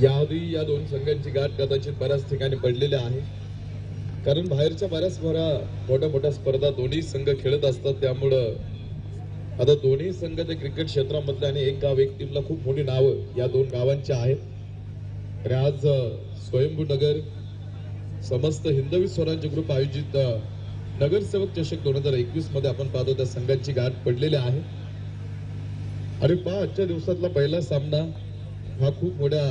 याआधी या दोन संघांची गाठ कदाचित बऱ्याच ठिकाणी पडलेली आहे, कारण बाहेरच्या बऱ्याच मोठ्या मोठ्या स्पर्धा दोन्ही संघ खेळत असतात. त्यामुळं आता दोन्ही संघ ते क्रिकेट क्षेत्रामधले आणि एक गाव एक टीमला खूप मोठी नावं या दोन गावांची आहेत. तर आज स्वयंभू नगर समस्त हिंदवी स्वराज्य ग्रुप आयोजित नगरसेवक चषक 2021 मध्ये आपण पाहतो त्या संघांची गाठ पडलेली आहे. आणि आजच्या दिवसातला पहिला सामना हा खूप मोठ्या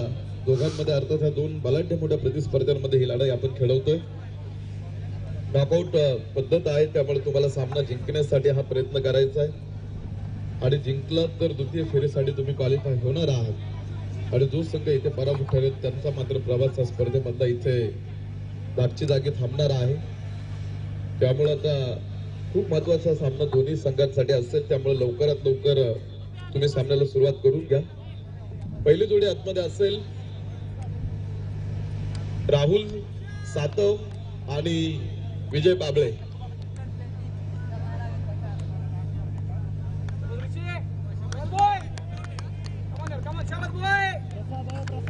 दोघांमध्ये, अर्थात ह्या दोन बलाढ्य मोठ्या प्रतिस्पर्ध्यांमध्ये ही लढाई आपण खेळवतोय. नॉकआउट पद्धत आहे, त्यामुळे तुम्हाला सामना जिंकण्यासाठी हा प्रयत्न करायचा आहे. आणि जिंकला तर द्वितीय फेरीसाठी तुम्ही क्वालिफाय होणार आहात. आणि जो संघ इथे पराभूत ठरेल त्यांचा मात्र प्रवास स्पर्धेमधला इथे जागची जागी थांबणार आहे. त्यामुळे आता खूप महत्वाचा सामना दोन्ही संघांसाठी असेल, त्यामुळे लवकरात लवकर तुम्ही सामन्याला सुरुवात करून घ्या. पहिली जोडी आतमध्ये असेल राहुल सातव आणि विजय बाबळे.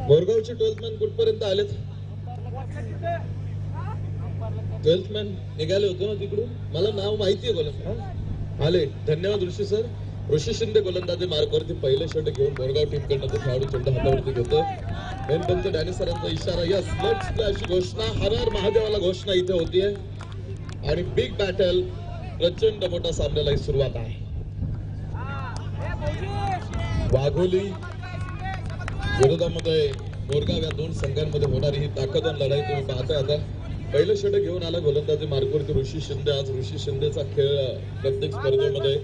बोरगावचे 12th मॅन कुठपर्यंत आलेत? 12th मॅन निघाले होते ना तिकडून, मला नाव माहितीये गोलंदाज आले. धन्यवाद ऋषी सर. ऋषी शिंदे गोलंदाजी मार्कवरती पहिले षट घेऊन बोरगाव टीम कडनं तो खेळाडू चेंडू हातावरती घेतो. मेन पंच डॅनी सरांचा इशारा, यस लेट्स प्ले अशी घोषणा, हर हर महादेवाला घोषणा इथे होतीये. आणि बिग बॅटल, प्रचंड मोठा सामन्याला सुरुवात आहे. वाघोली विरोधामध्ये बोरगाव या दोन संघांमध्ये होणारी ही ताकदवान लढाई तुम्ही पाहताय. आता पहिलं षट घेऊन आला गोलंदाजी मार्कवरती ऋषी शिंदे. आज ऋषी शिंदेचा खेळ प्रत्येक स्पर्धेमध्ये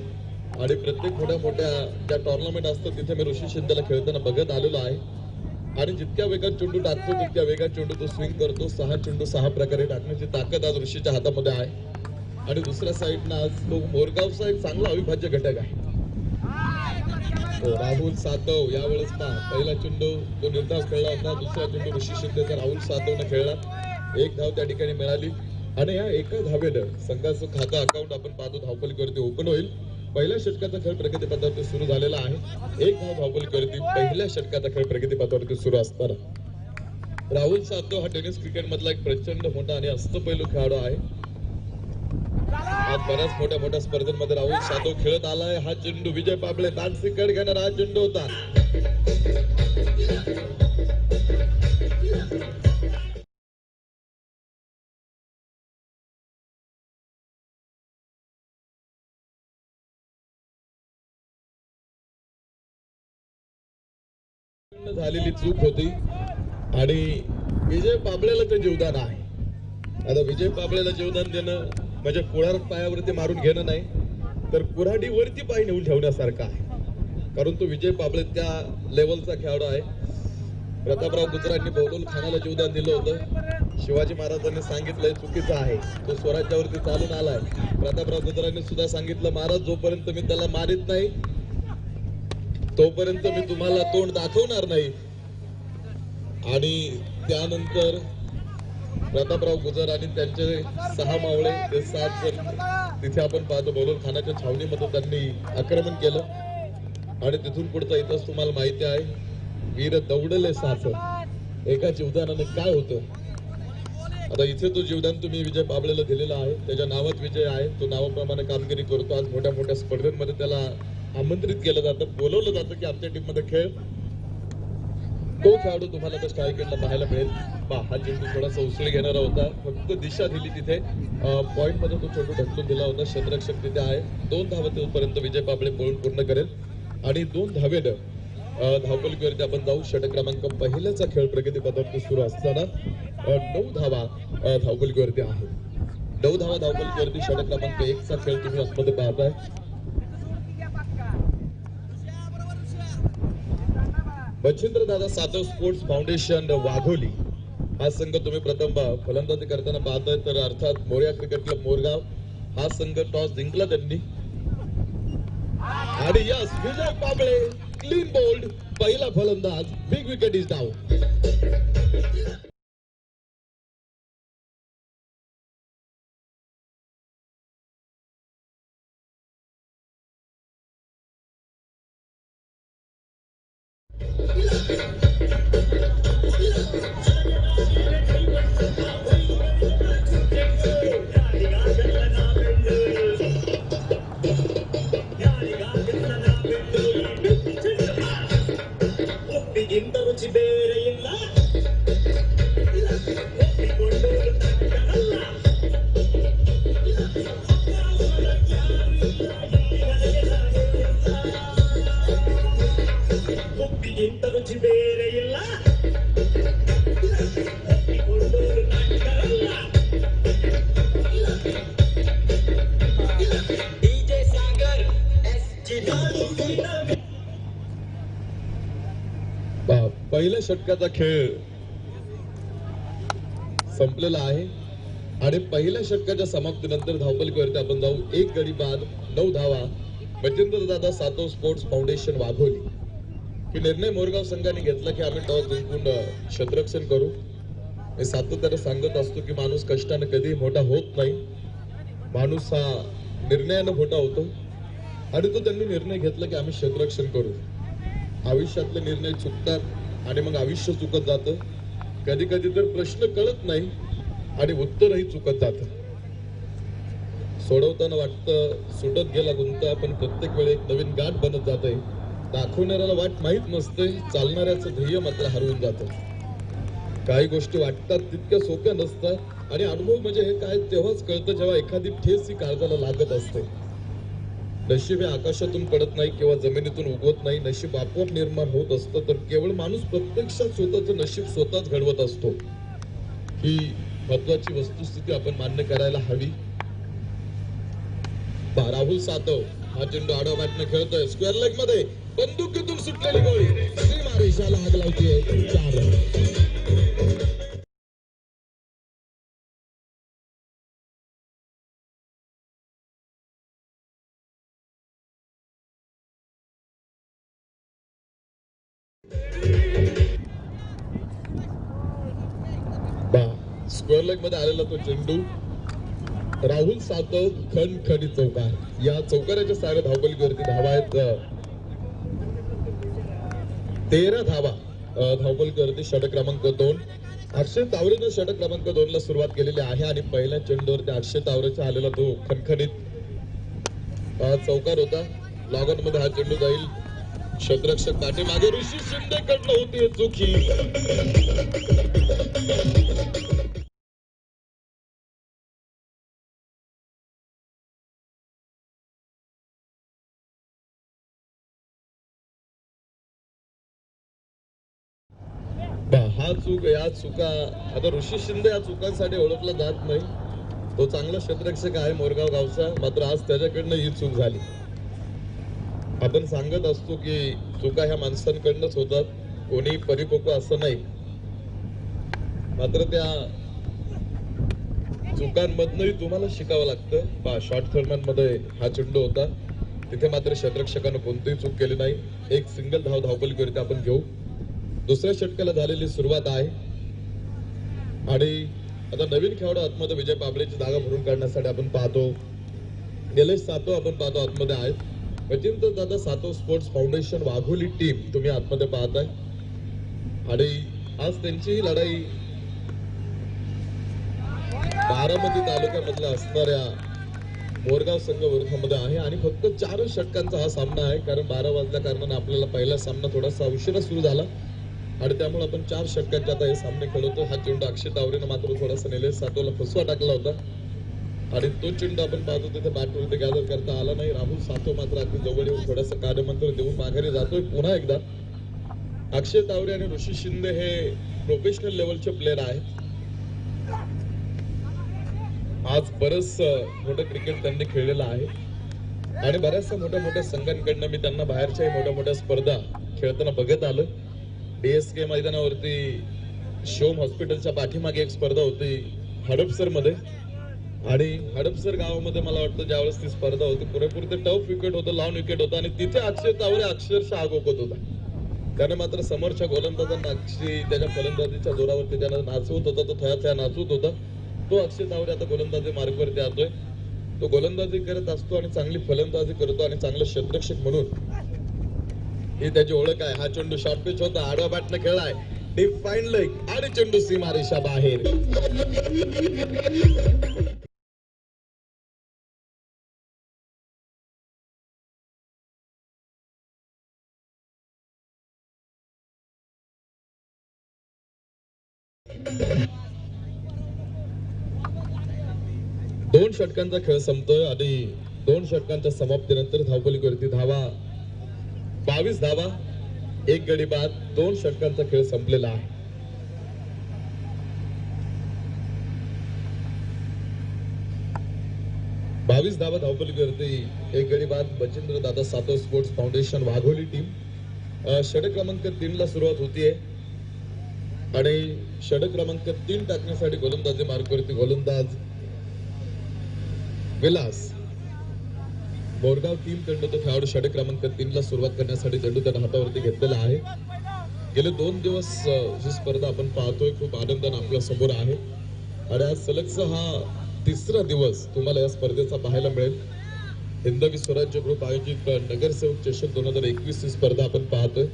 आणि प्रत्येक मोठ्या ज्या टुर्नामेंट असतात तिथे मी ऋषी शिंदेला खेळताना बघत आलेलो आहे. आणि जितक्या वेगात चेंडू टाकतो तितक्या वेगात चेंडू तो स्विंग करतो. 6 चेंडू 6 प्रकारे टाकण्याची ताकद आज ऋषीच्या हातामध्ये आहे. आणि दुसऱ्या साईडनं आज तो मोरगावचा एक चांगला अविभाज्य घटक आहे. राहुल सातव यावेळेस पहिला चेंडू तो निर्धाव खेळला होता. दुसरा चेंडू ऋषी शिंदेचा राहुल सातवने खेळला. 1 धाव त्या ठिकाणी मिळाली. आणि या एका धावेनं संघाचं खातं अकाउंट आपण पाहतो धावफलकीवरती ओपन होईल. पहिल्या षटकाचा खेळ प्रगतीपथावरती सुरू झालेला आहे. 1 धाव धावफलकीवरती पहिल्या षटकाचा खेळ प्रगतीपथावरती सुरू असताना राहुल सातव हा टेनिस क्रिकेट मधला एक प्रचंड मोठा आणि अष्टपैलू खेळाडू आहे. आज बऱ्याच मोठ्या स्पर्धेमध्ये राहुल सातव खेळत आलाय. हा चेंडू विजय बाबळे दानसिकड घेणारा हा चेंडू होता. झालेली चूक होती आणि विजय बाबळेला ते जीवदान आहे. आता विजय बाबळेला जीवदान देणं म्हणजे कुऱ्हाड पायावरती मारून घेणं नाही, तर कुऱ्हाडीवरती पाय नेऊन ठेवण्यासारखं आहे. कारण तो विजय बाबळे त्या लेवलचा खेळाडू आहे. प्रतापराव गुजरांनी बौडोल खानाला जीवदान दिलं होतं. शिवाजी महाराजांनी सांगितलंय चुकीचं आहे, तो स्वराज्यावरती चालून आलाय. प्रतापराव गुजरांनी सुद्धा सांगितलं, महाराज जोपर्यंत मी त्याला मारित नाही तोपर्यंत मी तुम्हाला तोंड दाखवणार नाही. आणि त्यानंतर प्रतापराव गुजर आणि त्यांचे 6 मावळे ते 7 जण तिथे आपण पाहतो बौडोल खानाच्या छावणीमध्ये त्यांनी आक्रमण केलं. आणि तिथून पुढचा इतिहास तुम्हाला माहिती आहे. वीर दौडले साच. एका जीवदानाने काय होतं. आता इथे तो जीवदान तुम्ही विजय बाबळेला दिलेला आहे. त्याच्या नावात विजय आहे. तो नावाप्रमाणे कामगिरी करतो. आज मोठ्या स्पर्धेमध्ये त्याला आमंत्रित केलं जातं, बोलवलं जातं की आमच्या टीम मध्ये खेळ. तो खेळाडू तुम्हाला त्या स्ट्राईक एंडला पाहायला मिळेल. हा चेंडू थोडासा उसळी घेणारा होता, फक्त दिशा दिली तिथे. पॉइंट मध्ये तो चेंडू ढकलून दिला होता. क्षेत्ररक्षक तिथे आहे. 2 धावांपर्यंत विजय बाबळे पळून पूर्ण करेल. आणि 2 धावेनं धावफलकीवरती आपण जाऊ. षटक क्रमांक पहिल्याचा खेळ प्रगतीपथावरती सुरू असताना 9 धावा धावफलकीवरती आहे. 9 धावा धावफलकीवरती षटक क्रमांक 1 चा खेळ तुम्ही आतमध्ये पाहताय. मच्छिंद्र दादा सातव स्पोर्ट्स फाउंडेशन वाघोली हा संघ तुम्ही प्रथम फलंदाजी करताना पाहताय. तर अर्थात मोरया क्रिकेट क्लब मोरगाव हा संघ टॉस जिंकला त्यांनी. आणि यस विजय बाबळे क्लीन बोल्ड, पहिला फलंदाज, बिग विकेट इज डाऊन. पहिल्या षटकाचा खेळ संपलेला आहे आणि पहिल्या षटकाच्या समाप्तीनंतर धावपलीवरती आपण जाऊ. एक गडी बाद 9 धावा. मच्छिंद्र दादा सातव स्पोर्ट्स फाउंडेशन वाघोली. की निर्णय मोरगाव संघाने घेतला की आम्ही टॉस जिंकून क्षेत्ररक्षण करू. मी सातत्याने सांगत असतो की माणूस कष्टाने कधी मोठा होत नाही. माणूस हा निर्णयाने मोठा होतो आणि तो त्यांनी निर्णय घेतला की आम्ही क्षेत्ररक्षण करू. आयुष्यातले निर्णय चुकतात आणि मग आयुष्य चुकत जातं. कधी कधी तर प्रश्न कळत नाही आणि उत्तरही चुकत जात. सोडवताना वाटतं सुटत गेला गुंता, पण प्रत्येक वेळी एक नवीन गाठ बनत जाते. दाखवणाऱ्याला वाट माहीत नसते, चालणाऱ्याचं ध्येय मात्र हरवून जातं. काही गोष्टी वाटतात तितक्या सोप्या नसतात आणि अनुभव म्हणजे हे काय तेव्हाच कळतं जेव्हा एखादी ठेस ही काळजाला लागत असते. नशीब हे आकाशातून पडत नाही किंवा जमिनीतून उगवत नाही. नशीब आपोआप निर्माण होत असतं. तर केवळ माणूस प्रत्यक्षात स्वतःचं नशीब स्वतःच घडवत असतो. ही महत्वाची वस्तुस्थिती आपण मान्य करायला हवी. राहुल सातव हा चेंडू आडवा बॅटने खेळतोय. स्क्वेअर लेग मध्ये बंदुकीतून सुटलेली गोळी सीमारेषाला आग लावतीये. 4 स्क्वेअर लेग मध्ये आलेला तो चेंडू राहुल सातव खणखणीत चौकार. या चौकाराच्या साऱ्या धावपलीवरती धावा आहेत 13 धावा. धावपलीवरती षटक क्रमांक 2 अक्षय तावरेनं षटक क्रमांक 2 ला सुरुवात केलेली आहे आणि पहिल्या चेंडूवरती अक्षय तावरेचा आलेला तो खणखणीत चौकार होता. लॉगन मध्ये हा चेंडू जाईल. क्षेत्ररक्षक पाठीमागे ऋषी शिंदे कडनं होती चुकी. हा चूक या चुका आता ऋषी शिंदे या चुकांसाठी ओळखला जात नाही. तो चांगला क्षेत्ररक्षक आहे मोरगाव गावचा. मात्र आज त्याच्याकडनं ही चूक झाली. आपण सांगत असतो की चुका ह्या माणसांकडनंच होतात, कोणी परिपक्व असं नाही. मात्र त्या चुकांमधनही तुम्हाला शिकावं लागतं. शॉर्ट फॉर्मॅट मध्ये हा चेंडू होता. तिथे मात्र क्षेत्ररक्षकानं कोणतीही चूक केली नाही. एक सिंगल धावपलीवरती आपण घेऊ. दुसऱ्या षटकाला झालेली सुरुवात आहे आणि आता नवीन खेळाडू आतमध्ये विजय पाबळेची जागा भरून काढण्यासाठी आपण पाहतो. निलेश सातव आपण पाहतो आतमध्ये आहेत. मच्छिंद्र दादा Satav sports foundation Wagholi team तुम्ही आतमध्ये पाहताय आणि आज त्यांची ही लढाई बारामती तालुक्यामधल्या असणाऱ्या मोरगाव संघ विरोधामध्ये आहे आणि फक्त 4 षटकांचा हा सामना आहे. कारण 12 वाजल्या कारणाने आपल्याला पहिला सामना थोडासा उशिरा सुरू झाला आणि त्यामुळे आपण 4 षटकांचे आता हे सामने खेळवतो. हा चेंडू अक्षय तावरेनं मात्र थोडासा निलेश सातवला फसवा टाकला होता आणि तो चेंडू आपण पाहतो तिथे बॅटवरती गॅदर करता आला नाही. राहुल सातव मात्र अगदी जवळ येऊन थोडासा कार्यमंत्र देऊन माघारी जातोय. पुन्हा एकदा अक्षय तावरे आणि ऋषी शिंदे हे प्रोफेशनल लेवलचे प्लेयर आहेत. आज बरंच मोठं क्रिकेट त्यांनी खेळलेलं आहे आणि बऱ्याचशा मोठ्या संघांकडनं मी त्यांना बाहेरच्याही मोठ्या स्पर्धा खेळताना बघत आलं. DSK मैदानावरती शोम हॉस्पिटलच्या पाठीमागे एक स्पर्धा होती हडपसर मध्ये आणि हडपसर गावामध्ये मला वाटतं ज्यावेळेस ती स्पर्धा होती पुरेपूर ते टफ विकेट होतं, लॉंग विकेट होतं आणि तिथे अक्षय तावरे अक्षरशः आगोपत होता. त्याने मात्र समोरच्या गोलंदाजांना त्याच्या फलंदाजीच्या जोरावरती त्यानं नाचवत होता. तो थया नाचवत होता. तो अक्षय तावरे आता गोलंदाजी मार्गवरती येतोय. तो गोलंदाजी करत असतो आणि चांगली फलंदाजी करतो आणि चांगलं क्षेत्ररक्षक म्हणून ही त्याची ओळख आहे. हा चेंडू शॉर्ट पिच होता. आडवा बॅटने खेळलाय. डीप फाईन लेग आणि चेंडू सीमारेषा बाहेर. दोन षटकांचा खेळ संपतोय आणि 2 षटकांच्या समाप्तीनंतर धावफलकीवरती धावा 22 धावा, 1 गडी बाद. 2 षटकांचा खेळ संपलेला आहे. बावीस धावा धावफलकीवरती, 1 गडी बाद. बचिंद्र दादा सातो स्पोर्ट्स फाउंडेशन वाघोली टीम. षटक क्रमांक 3 ला सुरुवात होतीये आणि षटक क्रमांक 3 टाकण्यासाठी गोलंदाजी मार्गावरती गोलंदाज विलास बोरगाव टीम कडून तो खेळाडू षटक क्रमांक 3 ला सुरुवात करण्यासाठी चेंडू त्याच्या हातावरती घेतलेला आहे. गेले 2 दिवस ही स्पर्धा आपण पाहतोय, खूप आनंदाने आपल्या समोर आहे आणि आज सलगचा हा 3रा दिवस तुम्हाला या स्पर्धेचा पाहायला मिळेल. हिंदवी स्वराज्य ग्रुप आयोजित नगरसेवक चषक 2021 ही स्पर्धा आपण पाहतोय.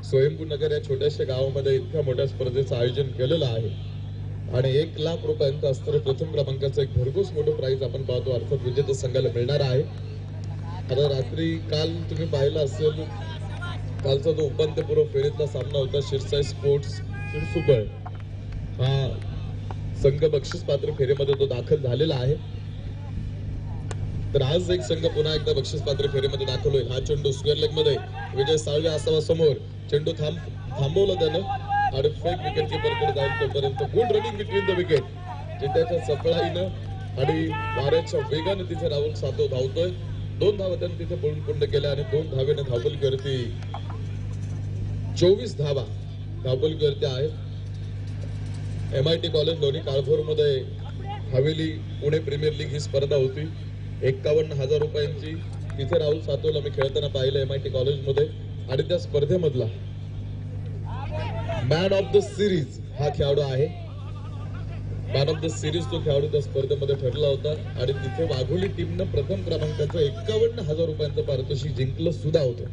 स्वयंभू नगर या छोट्याशा गावामध्ये इतक्या मोठ्या स्पर्धेचं आयोजन केलेलं आहे आणि 1 लाख रुपयांचं असणारं प्रथम क्रमांकाचं एक भरघोस मोठं प्राइज आपण पाहतो, अर्थात विजेता संघाला मिळणार आहे. आता रात्री काल तुम्ही पाहिलं असेल, कालचा जो उपांत्यपूर्व फेरीतला सामना होता शिरसाई स्पोर्ट्स शिरसुबळ हा संघ बक्षीस पात्र फेरीमध्ये तो दाखल झालेला आहे. तर आज एक संघ पुन्हा एकदा बक्षीस पात्र फेरीमध्ये दाखल होईल. हा चेंडू स्क्वेअर लेग मध्ये विजय साळवे असावा समोर. चेंडू थांबवला त्यानं आणि फेक विकेट कीपरकडे जाईल तोपर्यंत good running between the wicket. जित्याच्या सफळाईनं आणि वाऱ्याच्या वेगाने तिथे राहुल सातो धावतोय. 2 धावा त्यानं तिथे पळून कुंड केल्या आणि 2 धावेने धावफलकीवरती 24 धावा धावफलकीवरती आहेत. MIT कॉलेज लोणी काळभोर मध्ये हवेली पुणे प्रीमियर लीग ही स्पर्धा होती. 51,000 रुपयांची. तिथे राहुल सातोला मी खेळताना पाहिलं MIT कॉलेज मध्ये आणि त्या स्पर्धेमधला मॅन ऑफ द सिरीज हा खेळाडू आहे. मॅन ऑफ द सिरीज तो खेळाडू त्या स्पर्धेमध्ये ठरला होता आणि तिथे वाघोली टीमनं प्रथम क्रमांकाचं 51,000 रुपयांचं पारितोषिक जिंकलं सुद्धा होतं.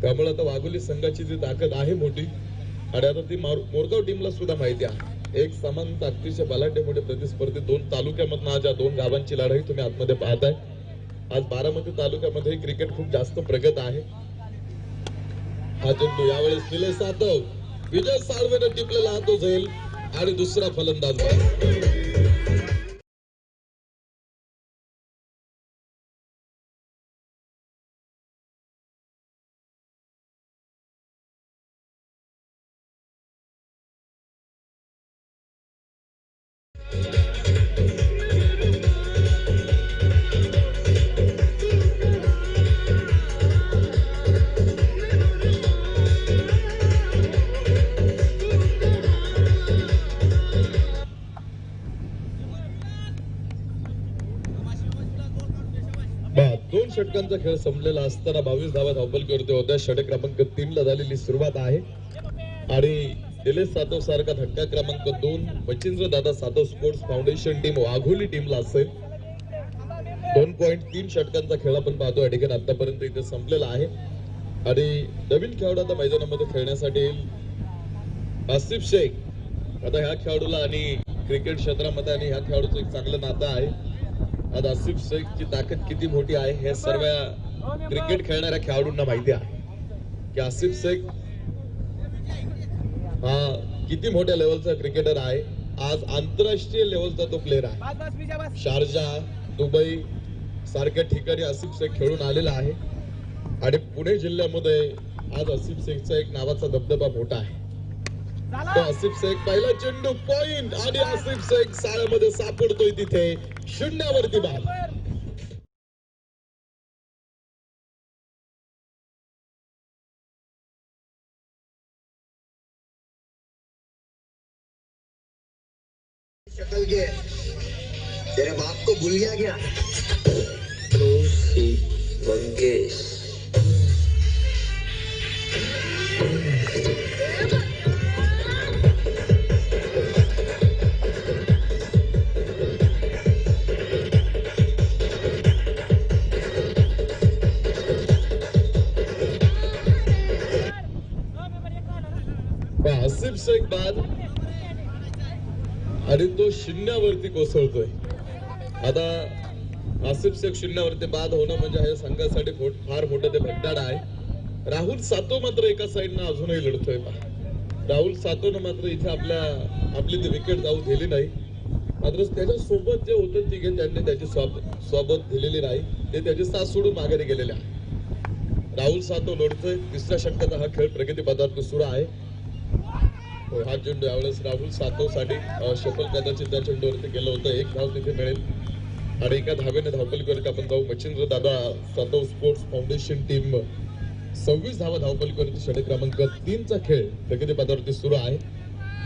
त्यामुळे आता वाघोली संघाची जी ताकद आहे मोठी आणि आता ती मोरगाव टीमला सुद्धा माहिती आहे. एक समान ताकदीचे बलाढ्य मोठे प्रतिस्पर्धी 2 तालुक्यामधून आज या 2 गावांची लढाई तुम्ही आतमध्ये पाहताय. आज बारामती तालुक्यामध्ये क्रिकेट खूप जास्त प्रगत आहे. हा चेंडू यावेळेस निलेश सातव विजय साळवेने टिपलेला हातो जाईल आणि दुसरा फलंदाज षटकांचा खेळ संपलेला असताना 22 धावा धावफलकीवरती होत्या. षटक क्रमांक 3 ला झालेली सुरुवात आहे आणि निलेश सातव सारखा धक्का क्रमांक 2 बचिंद्र दादा Satav sports foundation team Wagholi टीमला असेल. 2.3 षटकांचा खेळ आपण पाहतो या ठिकाणी आतापर्यंत इथे संपलेला आहे आणि नवीन खेळाडू आता मैदानामध्ये खेळण्यासाठी येईल आसिफ शेख. आता ह्या खेळाडूला आणि क्रिकेट क्षेत्रामध्ये आणि ह्या खेळाडूचं एक चांगलं नातं आहे. आज आसिफ शेखची ताकद किती मोठी आहे हे सर्व क्रिकेट खेळणाऱ्या खेळाडूंना माहिती आहे की आसिफ शेख हा किती मोठ्या लेवलचा क्रिकेटर आहे. आज आंतरराष्ट्रीय लेवलचा तो प्लेअर आहे. शारजा दुबई सारख्या ठिकाणी आसिफ शेख खेळून आलेला आहे आणि पुणे जिल्ह्यामध्ये आज आसिफ शेखचा एक नावाचा दबदबा मोठा आहे. तो आसिफ शेख पहिला चेंडू पॉइंट आणि आसिफ शेख साळ्यामध्ये सापडतोय तिथे 0 वरती बाद. शक्ल के तेरे बाप को भूल गया क्या? मंगेश आसिफ शेख बाद आणि तो 0 वरती कोसळतोय. आता आसिफ शेख 0 वरती बाद होणं म्हणजे हे संघासाठी फार मोठं ते भगदाड आहे. राहुल सातो मात्र एका साईडनं अजूनही लढतोय. राहुल सातवनं मात्र इथे आपली ती विकेट जाऊ दिली नाही. मात्र त्याच्या सोबत जे होतं तिघे त्यांनी त्याची सोबत दिलेली नाही. ते त्याची साथ सोडून माघारी गेलेले आहे. राहुल सातव लोटतोय. तिसऱ्या षटकाचा हा खेळ प्रगती पदार्थ सुरू आहे. हा चेंडू यावेळेस राहुल सातव साठी शफल कदाचित त्या चेंडूवरती गेलं होतं. एक धाव तिथे मिळेल आणि एका धावेने धावपलीकरती आपण जाऊ. मच्छिंद्र दादा सातव स्पोर्ट्स फाउंडेशन टीम 26 धावा धावपलीकरती षटक क्रमांक 3 चा खेळ प्रगती पदावरती सुरू आहे.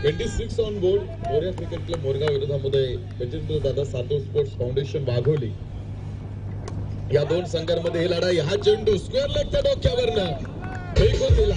26 on board. Morya cricket club Morgaon विरोधामध्ये मच्छिंद्र दादा सातव स्पोर्ट्स फाउंडेशन वाघोली या दोन संघांमध्ये ही लढाई. हा चेंडू स्क्वेअर लेगच्या डोक्यावरनं फेकून दिला.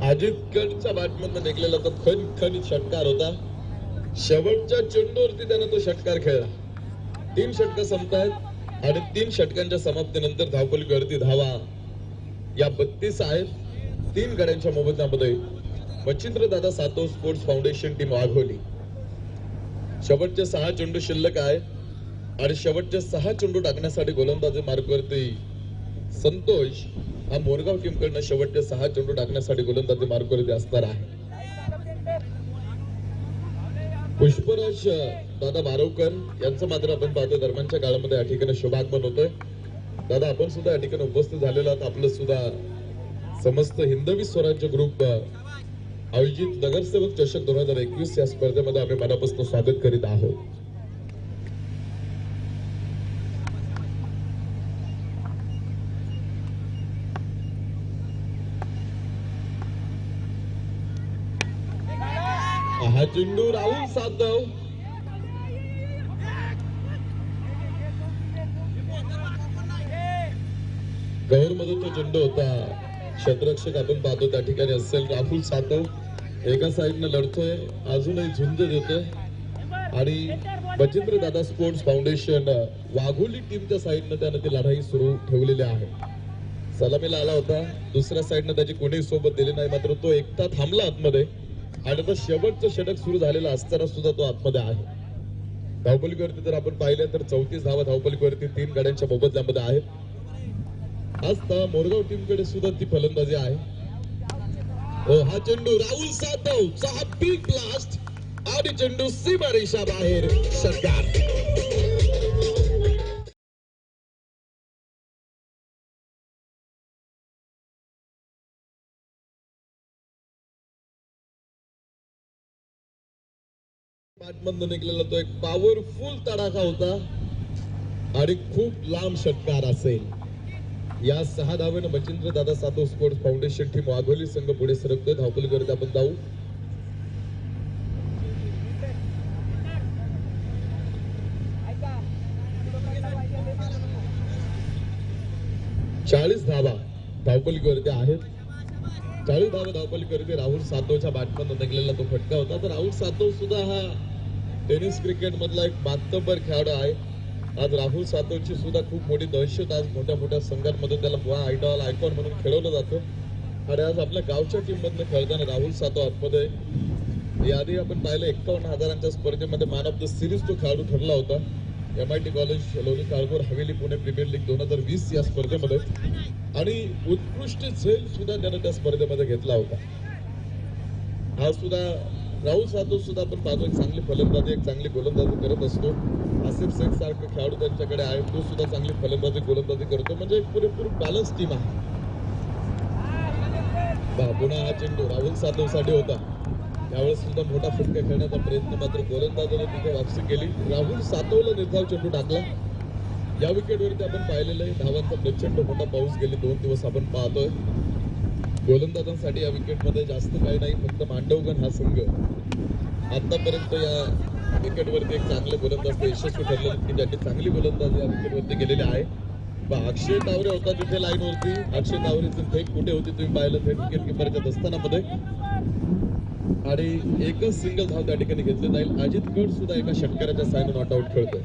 अजित गडच्या बॅटमधनं निघलेला तो खणखणीत षटकार होता. शेवटच्या चेंडूवरती त्यानं तो षटकार खेळला. 3 षटकं संपतायत आणि 3 षटकांच्या समाप्तीनंतर धावपलीवरती धावा या 32 आहेत. 3 गड्यांच्या मोबदल्यामध्ये मच्छिंद्र दादा Satav sports foundation team Wagholi. शेवटचे 6 चेंडू शिल्लक आहेत आणि शेवटचे 6 चेंडू टाकण्यासाठी गोलंदाजी मार्कवरती संतोष हा मोरगाव टीम कडनं शेवटचे 6 चेंडू टाकण्यासाठी गोलंदाजी मार्कवरती असणार आहे. पुष्पराज दादा बारवकर यांचं मात्र आपण पाहतो दरम्यानच्या काळामध्ये या ठिकाणी शुभागमन होतंय. दादा आपण सुद्धा या ठिकाणी उपस्थित झालेलो आहात. आपलं सुद्धा समस्त हिंदवी स्वराज्य ग्रुप आयोजित नगरसेवक चषक 2021 या स्पर्धेमध्ये आम्ही मनापासून स्वागत करीत आहोत. हा चेंडू राहुल सातव गौर मध्ये तो चेंडू होता. क्षेत्ररक्षक आपण पाहतो त्या ठिकाणी असेल राहुल सातव. एका साईडनं लढतोय, अजूनही झुंज देतोय आणि मच्छिंद्र दादा स्पोर्ट्स फाउंडेशन वाघोली टीमच्या साईडनं त्यानं ती लढाई सुरू ठेवलेली आहे. सलामीला आला होता. दुसऱ्या साईडनं त्याची कोणीही सोबत दिली नाही. मात्र तो एकटा थांबला आतमध्ये आणि आता शेवटचं षटक सुरू झालेलं असताना सुद्धा तो आतमध्ये आहे. धावपलीवरती जर आपण पाहिलं तर 34 धावा धावपलीवरती 3 गड्यांच्या मोबदल्यामध्ये आहेत. आज मोरगाव टीम कडे सुद्धा ती फलंदाजी आहे. हा चेंडू राहुल सातव चा बिग ब्लास्ट आणि चेंडू सीमा रेषा बाहेर. षटकार मधनं निघलेला तो एक पॉवरफुल तडाखा होता आणि खूप लांब षटकार असेल. या 6 धावेनं मच्छिंद्र दादा Satav sports foundation team Wagholi संघ पुढे सरकतोय. धावपलीवरती आपण जाऊ. चाळीस धावा धावपलीवरती आहेत. 40 धावा धावपलीवरती राहुल सातवच्या बॅटमधून निघलेला तो फटका होता. तर राहुल सातव सुद्धा हा टेनिस क्रिकेट मधला एक मातब्बर खेळाडू आहे. आज राहुल सातवची सुद्धा खूप मोठी दहशत आज मोठ्या स्पर्धांमध्ये त्याला बुवा आयडॉल आयकॉन म्हणून खेळवलं जातं. आणि आज आपल्या गावच्या टीम मधनं खेळताना राहुल सातव आतमध्ये याआधी आपण पाहिलं 51,000च्या स्पर्धेमध्ये मॅन ऑफ द सिरीज तो खेळाडू ठरला होता. MIT college Loni Kalbhor Haveli Pune premier league 2020 या स्पर्धेमध्ये आणि उत्कृष्ट झेल सुद्धा त्यानं त्या स्पर्धेमध्ये घेतला होता. हा सुद्धा राहुल सातव सुद्धा आपण पाहतो एक चांगली फलंदाजी एक चांगली गोलंदाजी करत असतो. आसिफ शेख सारखं खेळाडू त्यांच्याकडे आहे. तो सुद्धा चांगली फलंदाजी गोलंदाजी करतो. म्हणजे एक पुरेपूर बॅलन्स टीम आहे. पुन्हा हा चेंडू राहुल सातव साठी होता. यावेळेस सुद्धा मोठा फटका खेळण्याचा प्रयत्न मात्र गोलंदाजाने तिथे वापसी केली. राहुल सातवला निर्धाव चेंडू टाकला. या विकेटवरती आपण पाहिलेलं आहे धावांचा प्रचंड मोठा पाऊस गेले 2 दिवस आपण पाहतोय. गोलंदाजांसाठी या विकेटमध्ये जास्त काही नाही. फक्त मांडवगण हा संघ आतापर्यंत या विकेटवरती एक चांगले गोलंदाज यशस्वी ठरले की ज्यांनी चांगली गोलंदाजी या विकेटवरती गेलेली आहे. अक्षय तावरे होता तिथे लाईन वरती. अक्षय तावरेची फेक कुठे होती तुम्ही पाहिलं थेट विकेट किपरच्या दस्तानामध्ये. आणि एकच सिंगल धाव त्या ठिकाणी घेतले जाईल. अजित गड सुद्धा एका षटकाराच्या साहाय्याने नॉट आउट खेळतोय.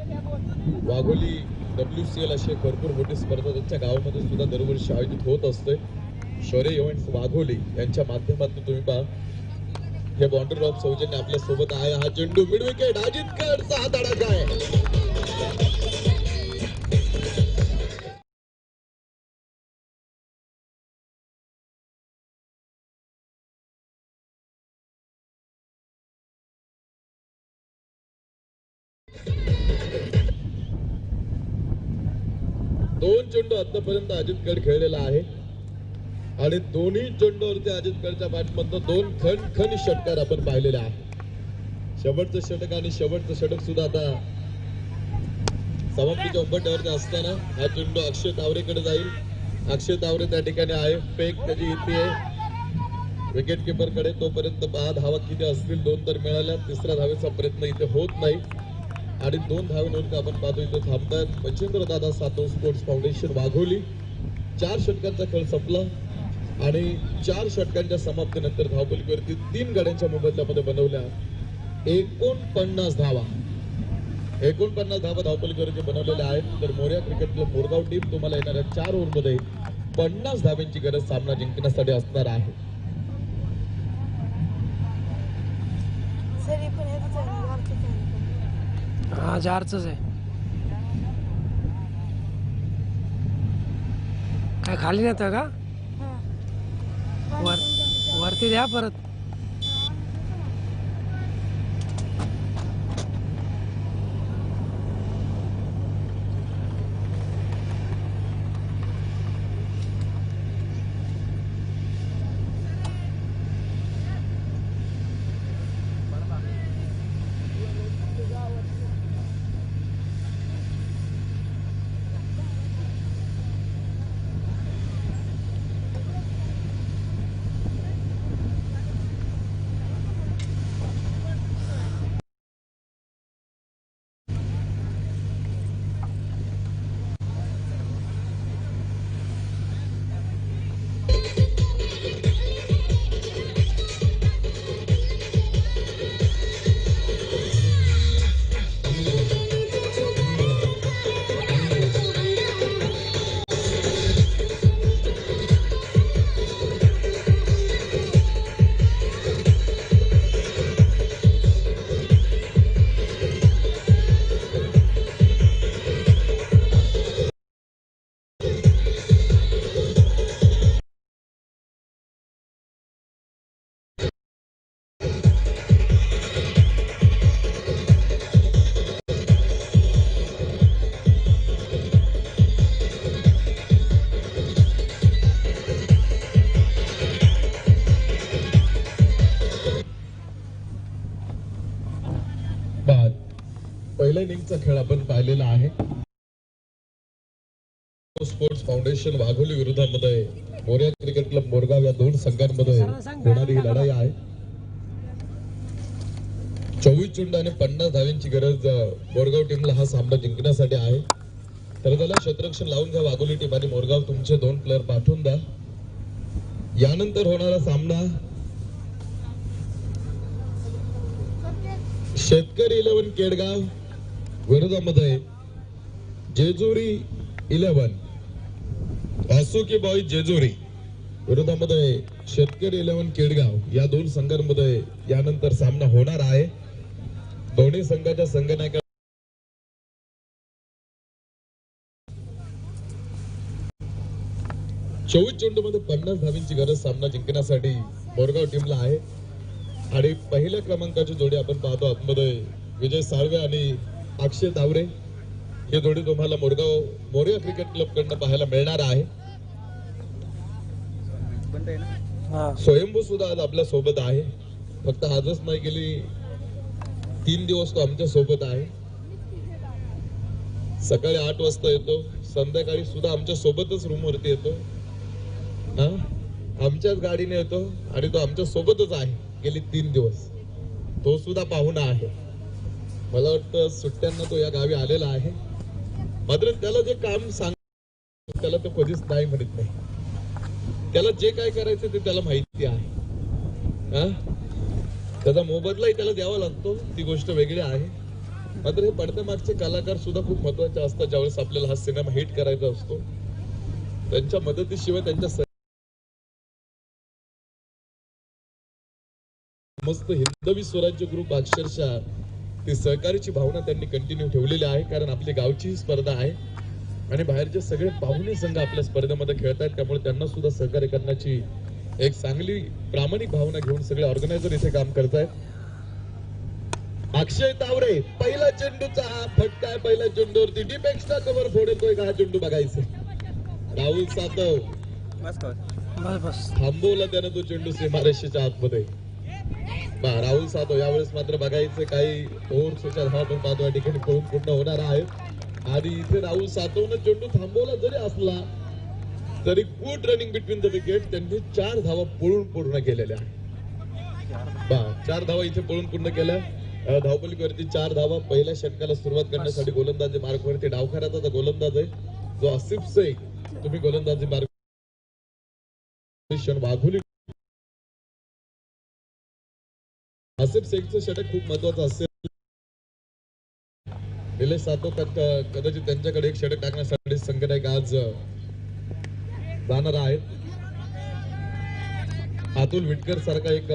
वाघोली WCL अशी एक भरपूर मोठी स्पर्धा त्यांच्या गावामध्ये सुद्धा दरवर्षी आयोजित होत असते. शौर्य इव्हेंट्स वाघोली यांच्या माध्यमातून तुम्ही पहा हे बॉन्डर ऑफ सौजन्य आपल्या सोबत आहे. हा चेंडू मिड विकेट अजित गडचा हा धडाका आहे. दोन चेंडू आतापर्यंत अजित गड खेळलेला आहे आणि दोन्ही चेंडूवरती अजित गडच्या बॅटमधनं दोन खण षटकार आपण पाहिलेले आहे. शेवटचं षटक आणि शेवटचं षटक सुद्धा आता समाप्तीच्या उंबरठ्यावरती असताना हा चेंडू अक्षय तावरेकडे जाईल. अक्षय तावरे त्या ठिकाणी आहे. फेक त्याची इथे विकेट किपर कडे. तोपर्यंत पहा धावा किती असतील. 2 तर मिळाल्या. तिसऱ्या धावेचा प्रयत्न इथे होत नाही आणि 2 धावेनंतर आपण पाहतो इथे थांबतात मच्छिंद्र दादा सातव स्पोर्ट्स फाउंडेशन वाघोली. 4 षटकांचा खेळ संपला आणि 4 षटकांच्या समाप्तीनंतर धावपलीवरती 3 गाड्यांच्या मोबदल्यामध्ये बनवल्या 49 धावा. 49 धावा धावपलीवरती बनवलेल्या आहेत. तर Morya cricket club Morgaon team तुम्हाला येणाऱ्या 4 ओव्हरमध्ये 50 धाव्यांची गरज सामना जिंकण्यासाठी असणार आहे. हा 4च आहे. काय खाली नेता का वरती द्या परत. पहिल्या इनिंगचा खेळ आपण पाहिलेला आहे. स्पोर्ट्स फाउंडेशन वाघोली विरोधामध्ये मोरया क्रिकेट क्लब मोरगाव या 2 संघांमध्ये होणारी ही लढाई आहे. 24 चेंडू आणि 50 धाव्यांची गरज मोरगाव टीमला हा सामना जिंकण्यासाठी आहे. तर त्याला क्षेत्ररक्षण लावून घ्या वाघोली टीम आणि मोरगाव तुमचे 2 प्लेयर पाठवून द्या. यानंतर होणारा सामना शेतकरी 11 केडगाव विरोधामध्ये जेजुरी 11 वासुकी बॉय जेजुरी विरोधामध्ये शेतकरी 11 केडगाव या 2 संघांमध्ये यानंतर सामना होणार आहे. दोन्ही संघाच्या संघनायका 24 चेंडूमध्ये 50 धावींची गरज सामना जिंकण्यासाठी मोरगाव टीमला आहे. आणि पहिल्या क्रमांकाची जोडी आपण पाहतो आतमध्ये विजय साळवे आणि अक्षय तावरे ही जोडी तुम्हाला मोरया क्रिकेट क्लब कडनं पाहायला मिळणार आहे. स्वयंभू सुद्धा आज आपल्या सोबत आहे. फक्त आजच नाही गेली 3 दिवस तो आमच्या सोबत आहे. सकाळी 8 वाजता येतो. संध्याकाळी सुद्धा आमच्या सोबतच रूम वरती येतो. आमच्याच गाडीने येतो आणि तो आमच्या सोबतच आहे गेली 3 दिवस. तो सुद्धा पाहुणा आहे. मला वाटतं सुट्ट्यांना तो या गावी आलेला आहे. मात्र त्याला जे काम सांग त्याला तो कधीच नाही म्हणत नाही. त्याला जे काय करायचं ते त्याला माहिती आहे. त्याचा मोबदलाही त्याला द्यावा लागतो, ती गोष्ट वेगळी आहे. मात्र हे पडद्यामागचे कलाकार सुद्धा खूप महत्वाचे असतात. ज्यावेळेस आपल्याला हा सिनेमा हिट करायचा असतो, त्यांच्या मदतीशिवाय त्यांच्या मस्त हिंदवी स्वराज्य ग्रुप अक्षरशः ती सहकार्याची भावना त्यांनी कंटिन्यू ठेवलेली आहे. कारण आपली गावची ही स्पर्धा आहे आणि बाहेरचे सगळे पाहुणे संघ आपल्या स्पर्धेमध्ये खेळत आहेत, त्यामुळे त्यांना सुद्धा सहकार्य करण्याची एक चांगली प्रामाणिक भावना घेऊन सगळे ऑर्गनायझर इथे काम करतायत. अक्षय तावरे पहिला चेंडूचा हा फटका आहे. पहिल्या चेंडूवरती डीप एक्स्ट्रा कव्हर फोडतोय का हा चेंडू बघायचं. राहुल सातव बस बस थांबवला त्यानं तो चेंडू सीमारेषेच्या आतमध्ये. राहुल सातव यावेळेस मात्र बघायचं काही ओव्हरच्या धावा पण पाहतो या ठिकाणी पळून पूर्ण होणार आहे. आणि इथे राहुल सातवनं चेंडू थांबवला जरी असला तरी good running between the wicket. त्यांनी 4 धावा पळून पूर्ण केलेल्या आहे. 4 धावा इथे पळून पूर्ण केल्या. धावपलीवरती 4 धावा. पहिल्या षटकाला सुरुवात करण्यासाठी गोलंदाजी मार्गवरती डावखऱ्याचा गोलंदाज आहे जो आसिफ शेख. तुम्ही गोलंदाजी मार्ग वाघोली आसिफ शेखचं षटक खूप महत्वाचं असेल. निलेश सातव कदाचित त्यांच्याकडे एक षटक टाकण्यासाठी संघनायक आज जाणार आहेत. अतुल विटकर सारखा एक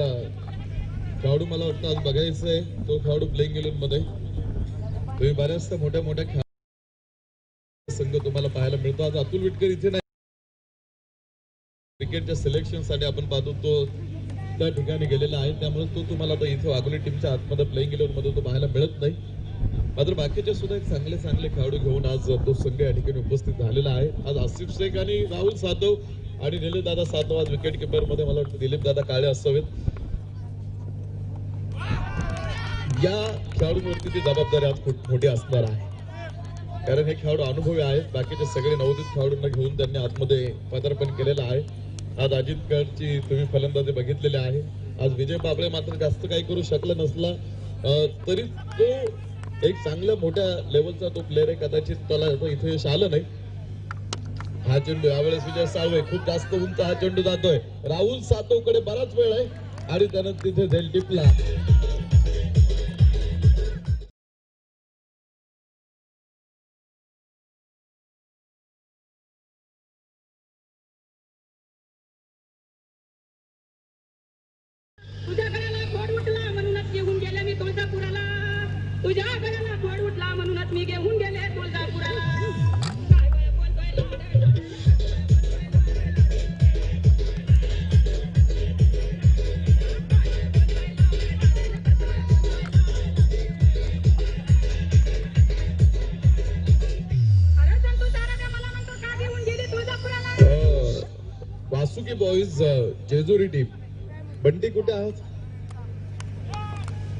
खेळाडू मला वाटतं आज बघायचं आहे. तो खेळाडू प्लेइंग इलेव्हन मध्ये तुम्ही बऱ्याचशा मोठ्या मोठ्या खेळाडू संघ तुम्हाला पाहायला मिळतो. आज अतुल विटकर इथे नाही. क्रिकेटच्या सिलेक्शन साठी आपण पाहतो तो त्या ठिकाणी गेलेला आहे, त्यामुळे तो तुम्हाला आता इथे वाघोली टीमच्या आतमध्ये प्लेइंग इलेव्हन मध्ये तो पाहायला मिळत नाही. मात्र बाकीचे सुद्धा एक चांगले चांगले खेळाडू घेऊन आज तो संघ या ठिकाणी उपस्थित झालेला आहे. आज आसिफ शेख आणि राहुल सातव आणि दिलीप दादा सातव आज विकेट किपर मध्ये मला वाटतं दिलीप दादा काळे असावेत. या खेळाडूंवरती ती जबाबदारी आज खूप मोठी असणार आहे, कारण हे खेळाडू अनुभवी आहेत. बाकीचे सगळे नवोदित खेळाडूंना घेऊन त्यांनी आतमध्ये पदार्पण केलेलं आहे. आज अजित गडची तुम्ही फलंदाजी बघितलेली आहे. आज विजय बाबळे मात्र जास्त काही करू शकला नसला तरी तो एक चांगल्या मोठ्या लेवलचा तो प्लेअर आहे. कदाचित त्याला इथे यश आलं नाही. हा चेंडू यावेळेस विजय साळवे खूप जास्त उंच हा चेंडू जातोय. राहुल सातवकडे बराच वेळ आहे आणि त्यानं तिथे झेल टिपला. तुझ्या घराला फोड उठला म्हणूनच घेऊन गेले मी तुळजापुराला. तुझ्या घराला फोड उठला म्हणूनच मी घेऊन गेले तुळजापुराला. काय बाय बोलतोय अरे संतू तारा काय मला म्हणतो का घेऊन गेली तुळजापुराला. Vasuki boys Jejuri team. बंटी कुठे आहात?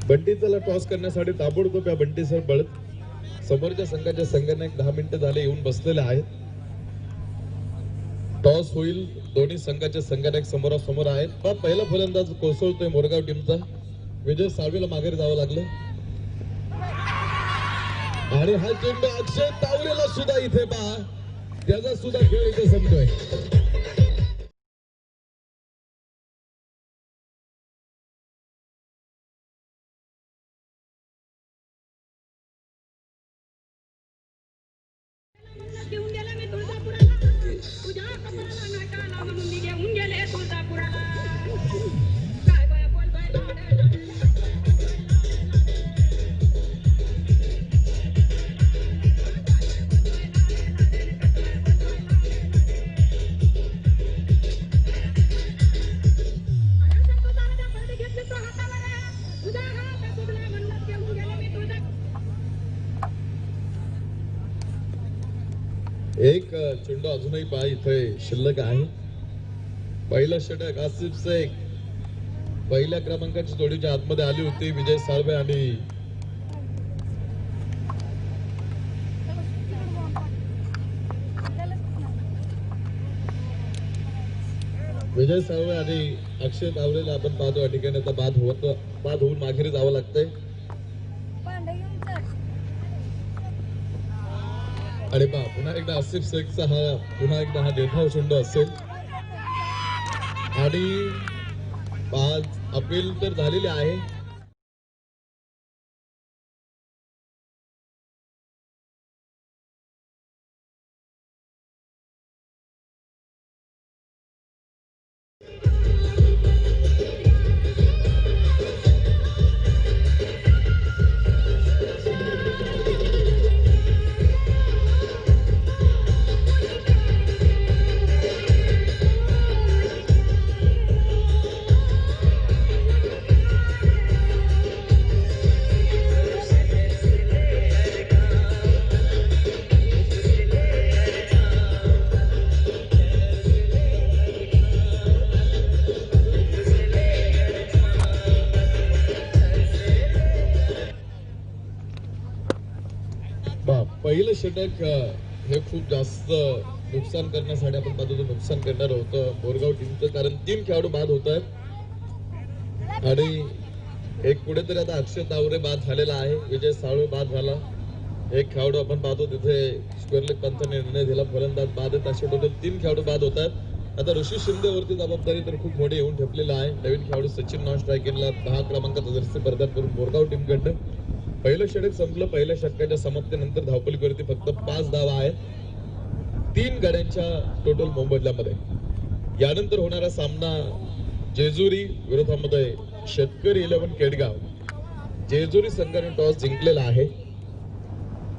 बंटी त्याला टॉस करण्यासाठी ताबडतोब या बंटी सर पळत समोरच्या संघाच्या संघाने 10 मिनिटं झाले येऊन बसलेले आहेत. टॉस होईल. दोन्ही संघाच्या संघाने समोरासमोर आहेत. पहिला फलंदाज कोसळतोय मोरगाव टीमचा. विजय साळवेला माघारी जावं लागलं आणि हा चेंडू अक्षय तावरेला सुद्धा इथे पहा, त्याचा सुद्धा खेळ इथे संपतोय. घेऊन गेले मी तुळजापुराला. तुझ्या कपाळाला नाकाला म्हणून मी घेऊन गेले तुळजापुराला. काय बाय बोलतोय घेतली तो हातावर. तुझा हात सुटला म्हणूनच घेऊन गेले मी तुळजा. एक चेंडू अजूनही पहा इथे शिल्लक आहे. पहिला षटक आसिफ शेख पहिल्या क्रमांकाची जोडीच्या आतमध्ये आली होती. विजय साळवे आणि विजय साळवे आणि अक्षय तावरेला आपण पाहतो या ठिकाणी आता बाद होऊन माघारी जावं लागतंय. आणि पहा पुन्हा एकदा आसिफ शेखचा पुन्हा एकदा हा देखाव चेंडू असेल. आणि आज अपील तर झालेली आहे. पहिलं षटक हे खूप जास्त नुकसान करण्यासाठी आपण पाहतो ते नुकसान करणार होतं बोरगाव टीमचं, कारण 3 खेळाडू बाद होत आहेत आणि एक कुठेतरी आता अक्षय तावरे बाद झालेला आहे, विजय साळवे बाद झाला, एक खेळाडू आपण पाहतो तिथे स्क्वेअर लेग पंचाने निर्णय दिला, फलंदाज बाद आहेत, असे टोटल 3 खेळाडू बाद होत आहेत. आता ऋषी शिंदे वरती जबाबदारी तर खूप मोठी येऊन ठेपलेला आहे. नवीन खेळाडू सचिन नॉन स्ट्रायकिंगला 10 क्रमांकाचा जर्सी बरदार करून बोरगाव टीमकडनं पहिलं षटक संपलं. पहिल्या षटकाच्या समाप्तीनंतर धावपलीवरती फक्त 5 धावा आहेत 3 गड्यांच्या टोटल मोबदल्यामध्ये. यानंतर होणारा सामना जेजुरी विरोधामध्ये शेतकरी 11 केडगाव. जेजुरी संघाने टॉस जिंकलेला आहे,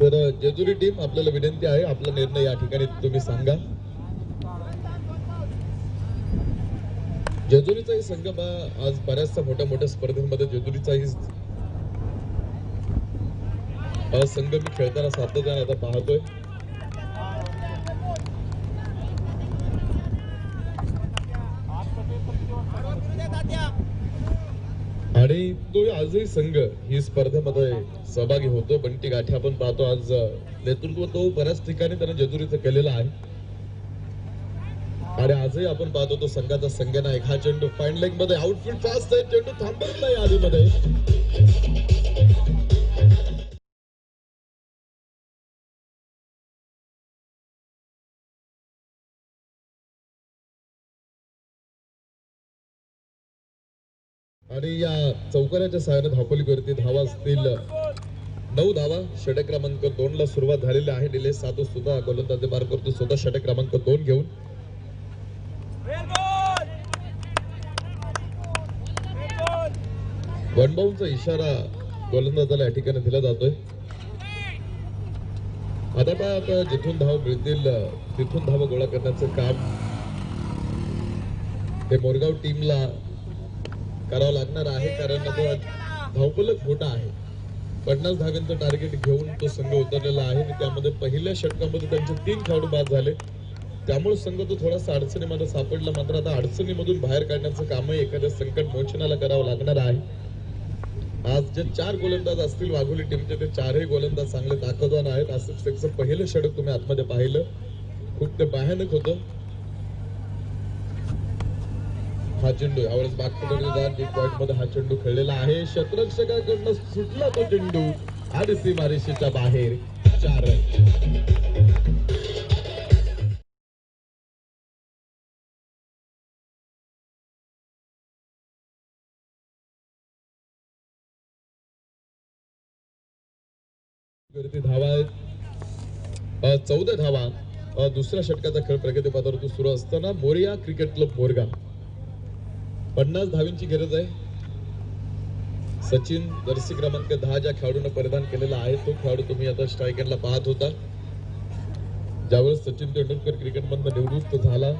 तर जेजुरी टीम आपल्याला विनंती आहे आपला निर्णय या ठिकाणी तुम्ही सांगा. जेजुरीचाही संघ आज बऱ्याचशा मोठ्या स्पर्धेमध्ये जेजुरीचाही संघ मी खेळताना सातत्याने आता पाहतोय. आणि तो आजही संघ ही स्पर्धेमध्ये सहभागी होतो. बंटी गाठी आपण पाहतो आज नेतृत्व तो बऱ्याच ठिकाणी त्याने जेजुरीचं केलेलं आहे आणि आजही आपण पाहतो तो संघाचा संघ नाही. हा चेंडू फाईन लेग मध्ये आउटफील्ड फास्ट आहे, चेंडू थांबत नाही आधीमध्ये. आणि या चौकाराच्या सहाय्याने धावपलीवरती धावा असतील 9 धावा. षटक क्रमांक 2 ला सुरुवात झालेली आहे. निलेश साधू सुद्धा गोलंदाजी मार करतो स्वतः षटक क्रमांक 2 घेऊन. वन बाउंडचा इशारा गोलंदाजाला या ठिकाणी दिला जातोय. आता जिथून धावा मिळतील तिथून धावा गोळा करण्याचं काम हे मोरगाव टीमला करावं लागणार आहे, कारण धावफलक मोठा आहे. 50 धाव्यांचं टार्गेट घेऊन तो संघ उतरलेला आहे आणि त्यामध्ये पहिल्या षटकामध्ये त्यांचे 3 खेळाडू बाद झाले, त्यामुळे संघ तो थोडासा अडचणीमध्ये सापडला. मात्र आता अडचणीमधून बाहेर काढण्याचं कामही एखाद्या संकट मोचनाला करावं लागणार आहे. आज जे 4 गोलंदाज असतील वाघोली टीमचे ते 4ही गोलंदाज चांगले ताकदवान आहेत. असं पहिलं षटक तुम्ही आतमध्ये पाहिलं, खूप ते भयानक होतं. हा चेंडू यावेळेस डीप पॉइंट मध्ये हा चेंडू खेळलेला आहे. शतरक्षकाकडनं सुटला तो चेंडू आणि सीमारेषेच्या बाहेर 4 रन. धावा आहेत 14 धावा. दुसऱ्या षटकाचा खेळ प्रगतीपथावरती सुरू असताना मोरिया क्रिकेट क्लब मोरगाव 50 धावींची गरज आहे. सचिन जर्सी क्रमांक 10 ज्या खेळाडूने परिधान केलेला आहे तो खेळाडू तुम्ही आता स्ट्राईक एंडला पाहत होता. ज्यावेळेस सचिन तेंडुलकर क्रिकेटमधून निवृत्त झाला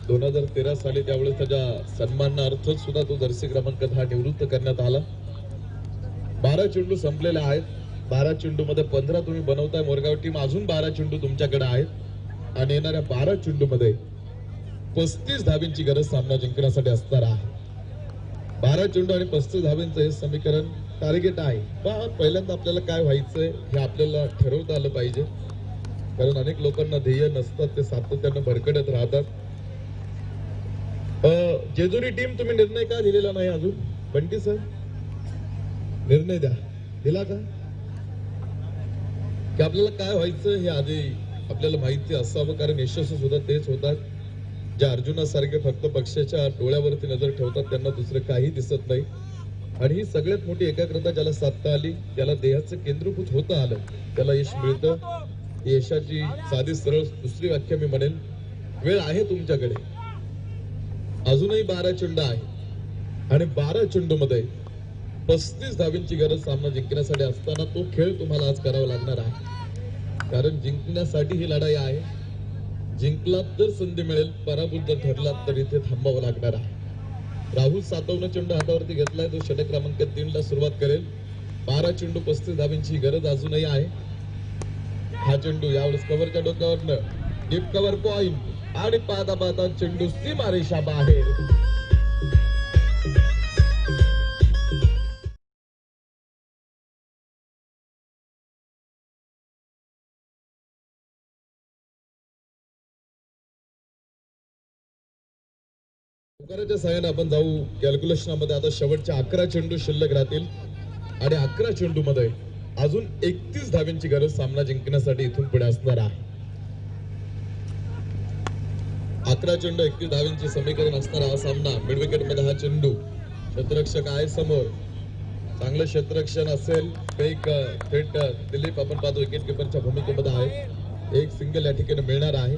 2013 साली, त्यावेळेस त्याच्या सन्मानार्थ सुद्धा तो जर्सी क्रमांक 10 निवृत्त करण्यात आला. 12 चेंडू संपलेले आहेत. 12 चेंडू मध्ये 15 तुम्ही बनवताय मोरगाव टीम. अजून 12 चेंडू तुमच्याकडे आहेत आणि येणाऱ्या 12 चेंडू मध्ये 35 धावींची गरज सामना जिंकण्यासाठी असणार आहे. 12 चेंडू आणि 35 धावींचं हे समीकरण टार्गेट आहे. पण पहिल्यांदा आपल्याला काय व्हायचंय हे आपल्याला ठरवता आलं पाहिजे, कारण अनेक लोकांना ध्येय नसतात, ते सातत्यानं भरकटत राहतात. जेजुरी टीम तुम्ही निर्णय का दिलेला नाही अजून? बंटी सर निर्णय द्या, दिला का? की आपल्याला काय व्हायचं हे आधी आपल्याला माहिती असावं, कारण यशस्वी सुद्धा तेच होतात ज्या अर्जुनासारखे फक्त पक्षाच्या डोळ्यावरती नजर ठेवतात, त्यांना दुसरं काही दिसत नाही. आणि ही सगळ्यात मोठी एकाग्रता ज्याला साधता आली, त्याला देहाचं केंद्रभूत होता आलं, त्याला यश मिळतं. यशाची साधी सरळ दुसरी व्याख्या मी म्हणेल, वेळ आहे तुमच्याकडे. अजूनही 12 चेंडू आहे आणि 12 चेंडू मध्ये 35 धावींची गरज सामना जिंकण्यासाठी असताना तो खेळ तुम्हाला आज करावा लागणार आहे, कारण जिंकण्यासाठी ही लढाई आहे. जिंकलात तर संधी मिळेल, पराभूत जर ठरलात तर इथे थांबावं लागणार आहे. राहुल 57 चेंडू हातावरती घेतलाय, तो षटक क्रमांक 3 ला सुरुवात करेल. 12 चेंडू 35 धावींची गरज अजूनही आहे. हा चेंडू यावेळेस कव्हरच्या डोक्यावरनं डीप कव्हर पॉइंट आणि पाहता चेंडू सीमारेषा बाहेर. चौकाराच्या सहाय्याने आपण जाऊ कॅल्क्युलेशनमध्ये. आता शेवटच्या 11 चेंडू शिल्लक राहतील आणि 11 चेंडू मध्ये अजून 31 धाव्यांची गरज सामना जिंकण्यासाठी इथून पुढे असणार आहे. 11 चेंडू 31 धाव्यांची समीकरण असणारा हा सामना. मिड विकेट मध्ये हा चेंडू, क्षेत्ररक्षक आहे समोर, चांगलं क्षेत्ररक्षण असेल. एक थेट दिलीप आपण पाहतो विकेट किपरच्या भूमिकेमध्ये आहे. एक सिंगल या ठिकाणी मिळणार आहे.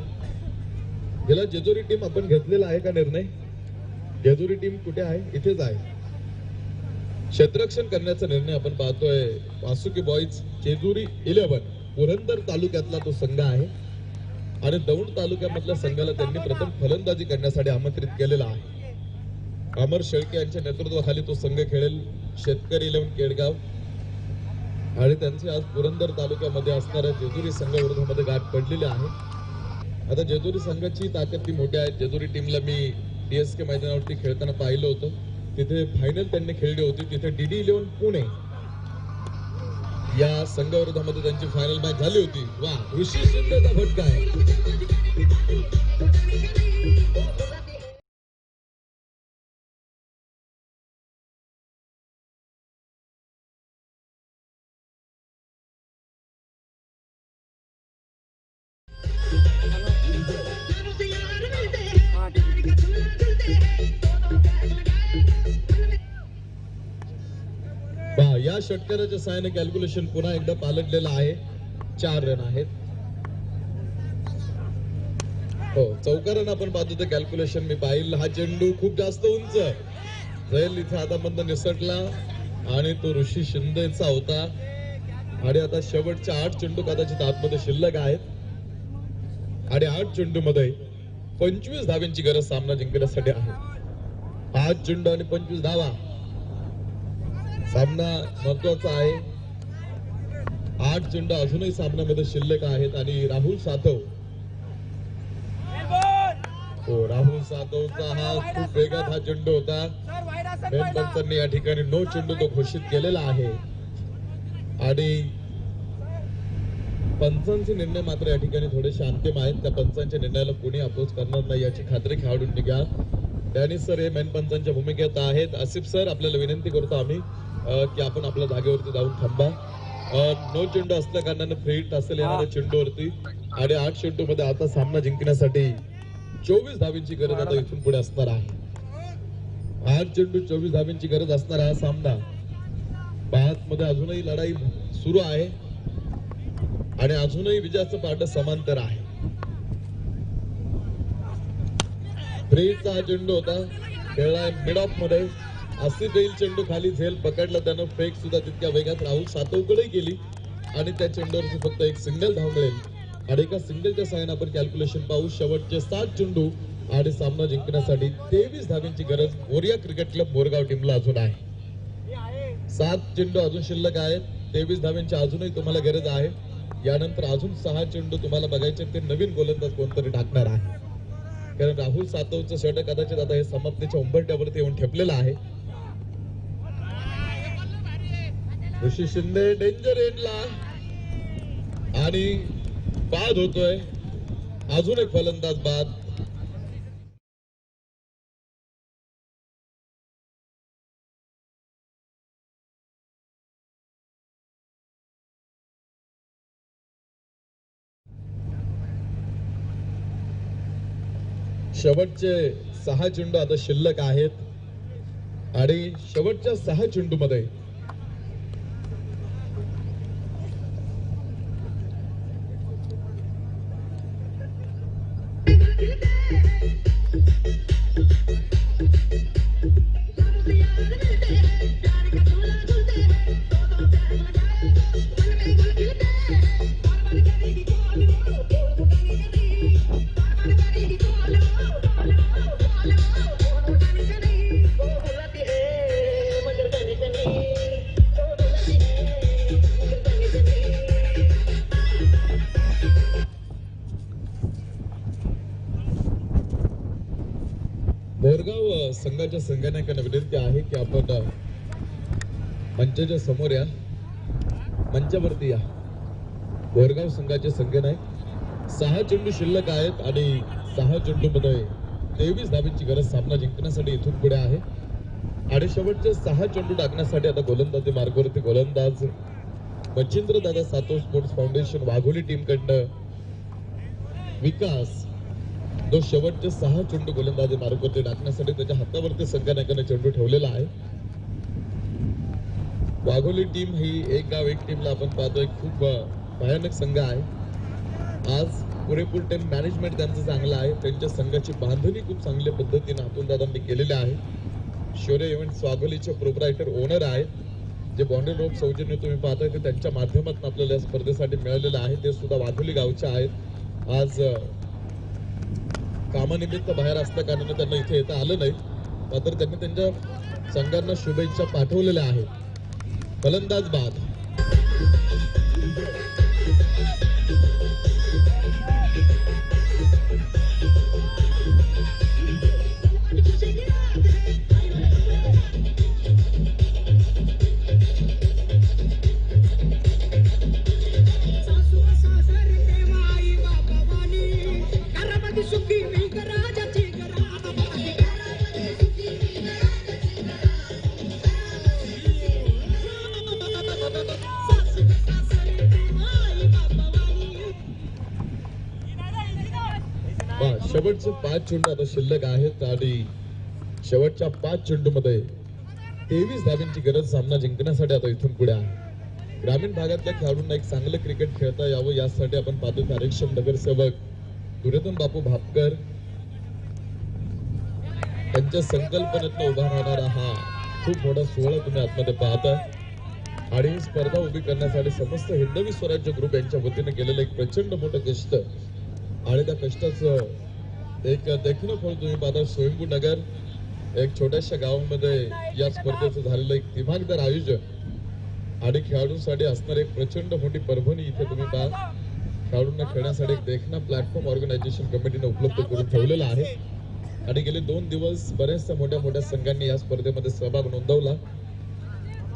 गेला जेजुरी टीम आपण घेतलेला आहे का निर्णय? जेजुरी टीम कुठे आहे? इथेच आहे. क्षेत्ररक्षण करण्याचा निर्णय आपण पाहतोय. वासुकी बॉईज जेजुरी 11 पुरंदर तालुक्यातला तो संघ आहे आणि दौंड तालुक्यामधल्या संघाला त्यांनी प्रथम फलंदाजी करण्यासाठी आमंत्रित केलेला आहे. अमर शेळके यांच्या नेतृत्वाखाली तो संघ खेळेल. शेतकरी 11 केडगाव आणि त्यांचे आज पुरंदर तालुक्यामध्ये असणाऱ्या जेजुरी संघाविरोधामध्ये गाठ पडलेली आहे. आता जेजुरी संघाची ताकद ती मोठी आहे. जेजुरी टीमला मी DSK मैदानावरती खेळताना पाहिलं होतं. तिथे फायनल त्यांनी खेळली होती. तिथे DD11 पुणे या संघाविरोधामध्ये त्यांची फायनल मॅच झाली होती. वा, ऋषी शिंदेचा फटका आहे. या षटकाराच्या सहाय्याने कॅल्क्युलेशन पुन्हा एकदा पालटलेलं आहे. 4 रन आहेत. हो, चौकारानं आपण पाहतो ते कॅल्क्युलेशन मी पाहिलं. हा चेंडू खूप जास्त उंच जाईल इथे हातामधनं निसटला आणि तो ऋषी शिंदेचा होता. आणि आता शेवटच्या 8 चेंडू कदाचित आतमध्ये शिल्लक आहेत आणि 8 चेंडू मध्ये 25 धाव्यांची गरज सामना जिंकण्यासाठी आहे. 8 चेंडू आणि 25 धावा. सामना महत्वाचा आहे. 8 चेंडू अजूनही सामन्यामध्ये शिल्लक आहेत आणि राहुल सातव, हो, राहुल सातवचा हा खूप वेगात हा चेंडू होता. पंचांनी या ठिकाणी 9 चेंडू तो घोषित केलेला आहे आणि पंचांचे निर्णय मात्र या ठिकाणी थोडेसे अंतिम आहेत. त्या पंचांच्या निर्णयाला कोणी अपोज करणार नाही याची खात्री खेळाडूंनी घ्या. डॅनिस सर हे मेन पंचांच्या भूमिकेत आहेत. आसिफ सर, आपल्याला विनंती करतो आम्ही की आपण आपल्या जागेवरती जाऊन थांबा. 9 चेंडू असल्या कारणाने फ्री हिट असेल येणाऱ्या चेंडूवरती आणि 8 चेंडू मध्ये आता सामना जिंकण्यासाठी 24 धावींची गरज आता इथून पुढे असणार आहे. 8 चेंडू 24 धावींची गरज असणार हा सामना. मध्ये अजूनही लढाई सुरू आहे आणि अजूनही विजयाचं पारडं समांतर आहे. फ्री हिटचा हा चेंडू होता, खेळलाय मिड ऑफ मध्ये. आसिफ येईल चेंडू खाली झेल पकडला त्यानं. फेक सुद्धा तितक्या वेगात राहुल सातवकडे गेली आणि त्या चेंडूवरती फक्त एक सिंगल धाव मिळेल आणि एका सिंगलच्या सहाय्याने आपण कॅल्क्युलेशन पाहू. शेवटचे 7 चेंडू आणि सामना जिंकण्यासाठी 23 धाव्यांची गरज मोरिया क्रिकेट क्लब मोरगाव टीमला अजून आहे. 7 चेंडू अजून शिल्लक आहेत. 23 धाव्यांची अजूनही तुम्हाला गरज आहे. यानंतर अजून 6 चेंडू तुम्हाला बघायचे, ते नवीन गोलंदाज कोणतरी टाकणार आहे. कारण राहुल सातवचं षटक कदाचित आता हे समाप्तीच्या उंबरठ्यावरती येऊन ठेपलेलं आहे. ऋषी शिंदे डेंजर एंडला आणि बाद होतोय. अजून एक फलंदाज बाद. शेवटचे 6 चेंडू आता शिल्लक आहेत आणि शेवटच्या 6 चेंडू मध्ये मोरगाव संघाच्या संघटनांना विनंती आहे की आपण मंचाच्या समोर या, मंचावरती या. मोरगाव संघाचे संघटना 6 चेंडू शिल्लक आहेत आणि 6 चेंडू मध्ये 23 धाब्यांची गरज सामना जिंकण्यासाठी इथून पुढे आहे. आणि शेवटचे 6 चेंडू टाकण्यासाठी आता गोलंदाजी मार्गावरती गोलंदाज मच्छिंद्र दादा Satav sports foundation Wagholi team कडनं विकास जो शेवटचे 6 चेंडू गोलंदाजी मार्गावरती टाकण्यासाठी त्याच्या हातावरती संघनायकाने चेंडू ठेवलेला आहे. वाघोली टीम ही एक गाव एक टीमला आपण पाहतोय खूप भयानक संघ आहे. आज पुरेपूर टीम मॅनेजमेंट त्यांचं चांगलं आहे. त्यांच्या संघाची बांधणी खूप चांगल्या पद्धतीने अतुल दादांनी केलेली आहे. शौर्य इव्हेंट्स वाघोलीचे प्रोप्रायटर ओनर आहेत. जे बॉन्डर रोप सौजन्य तुम्ही पाहताय ते त्यांच्या माध्यमातून आपल्याला या स्पर्धेसाठी मिळालेलं आहे. ते सुद्धा वाघोली गावचे आहेत. आज कामानिमित्त बाहेर असल्या कारणाने त्यांना इथे येता आलं नाही, मात्र त्यांनी त्यांच्या संघांना शुभेच्छा पाठवलेल्या आहेत. फलंदाज बाद. शेवटचे 5 चेंडू आता शिल्लक आहेत आणि शेवटच्या 5 चेंडू मध्ये 23 धाब्यांची गरज सामना जिंकण्यासाठी आता इथून पुढे आहे. ग्रामीण भागातल्या खेळाडूंना एक चांगलं क्रिकेट खेळता यावं यासाठी आपण पाहतो कार्यक्षम नगरसेवक दुर्योधन बापू भापकर त्यांच्या संकल्पनेतून उभा राहणारा हा खूप मोठा सोहळा तुम्ही आतमध्ये पाहताय. आणि ही स्पर्धा उभी करण्यासाठी समस्त हिंदवी स्वराज्य ग्रुप यांच्या वतीने केलेलं एक प्रचंड मोठं कष्ट आणि त्या कष्टाचं एक देखणं फळ तुम्ही पाहता. स्वयंभू नगर एक छोट्याशा गावामध्ये या स्पर्धेचं झालेलं एक दिमागदार आयोजन आणि खेळाडूंसाठी असणार एक प्रचंड मोठी परभणी इथे तुम्ही पहा. खेळाडूंना खेळण्यासाठी एक देखणा प्लॅटफॉर्म ऑर्गनायझेशन कमिटीने उपलब्ध करून ठेवलेला आहे. आणि गेले 2 दिवस बऱ्याचशा मोठ्या संघांनी या स्पर्धेमध्ये सहभाग नोंदवला.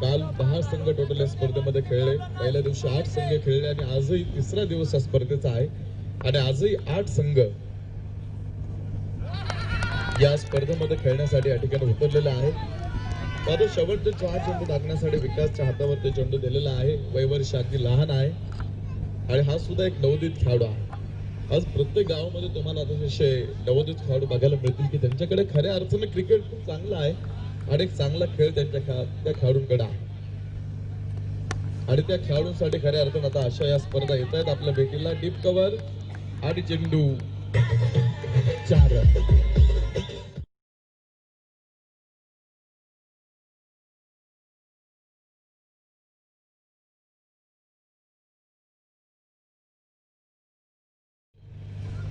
काल 10 संघ टोटल या स्पर्धेमध्ये खेळले. पहिल्या दिवशी 8 संघ खेळले आणि आजही 3रा दिवस या स्पर्धेचा आहे आणि आजही 8 संघ या स्पर्धेमध्ये खेळण्यासाठी या ठिकाणी उतरलेला आहे. मात्र शेवटचे 4 चेंडू टाकण्यासाठी विकासच्या हातावर ते चेंडू दिलेला आहे. वयवर्ष अगदी लहान आहे आणि हा सुद्धा एक नवोदित खेळाडू आहे. आज प्रत्येक गावामध्ये तुम्हाला आता असे नवोदित खेळाडू बघायला मिळतील की त्यांच्याकडे खऱ्या अर्थाने क्रिकेट खूप चांगला आहे आणि एक चांगला खेळ त्या खेळाडूंकडे आहे. आणि त्या खेळाडूंसाठी खऱ्या अर्थाने आता अशा या स्पर्धा येत आहेत आपल्या भेटीला. डीप कव्हर आणि चेंडू 4 रन.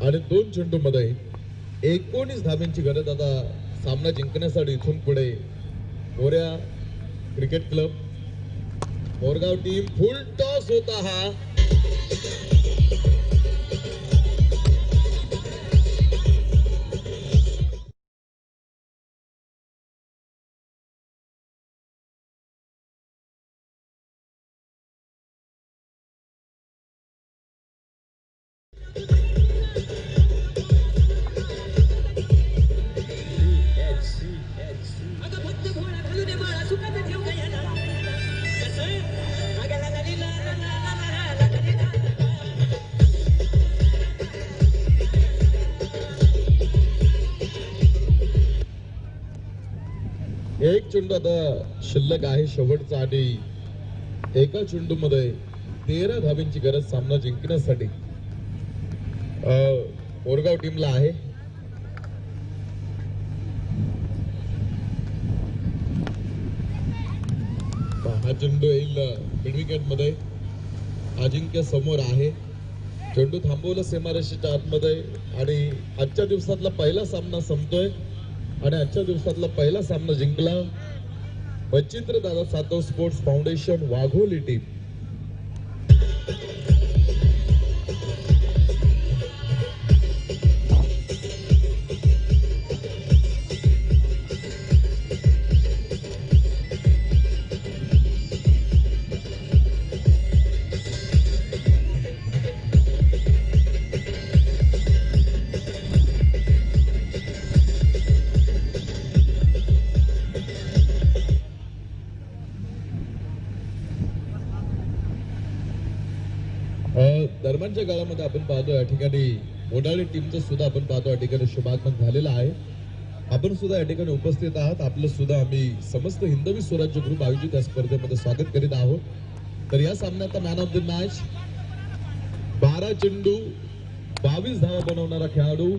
आणि 2 चेंडू मध्ये 19 धाब्यांची गरज आता सामना जिंकण्यासाठी इथून पुढे Morya cricket club Morgaon team. फुल टॉस होता हा. एक चेंडू आता शिल्लक आहे शेवटचा आणि एका चेंडू मध्ये 13 धाब्यांची गरज सामना जिंकण्यासाठी मोरगाव टीमला आहे. हा चेंडू येईल मिड विकेट मध्ये. अजिंक्य समोर आहे. चेंडू थांबवलं सीमारेषेच्या आतमध्ये आणि आजच्या दिवसातला पहिला सामना संपतोय आणि आजच्या दिवसातला पहिला सामना जिंकला मच्छिंद्र दादा Satav sports foundation Wagholi team. दरम्यानच्या काळामध्ये आपण पाहतो या ठिकाणी मोडाळी टीमचं सुद्धा आपण पाहतो या ठिकाणी शुभागमन झालेलं आहे. आपण सुद्धा या ठिकाणी उपस्थित आहात. आपलं सुद्धा आम्ही समस्त हिंदवी स्वराज्य ग्रुप आयोजित या स्पर्धेमध्ये स्वागत करीत आहोत. तर या सामन्याचा मॅन ऑफ द मॅच 12 चेंडू 22 धावा बनवणारा खेळाडू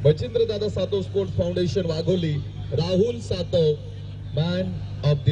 मच्छिंद्र दादा Satav sports foundation Wagholi Rahul Satav man of the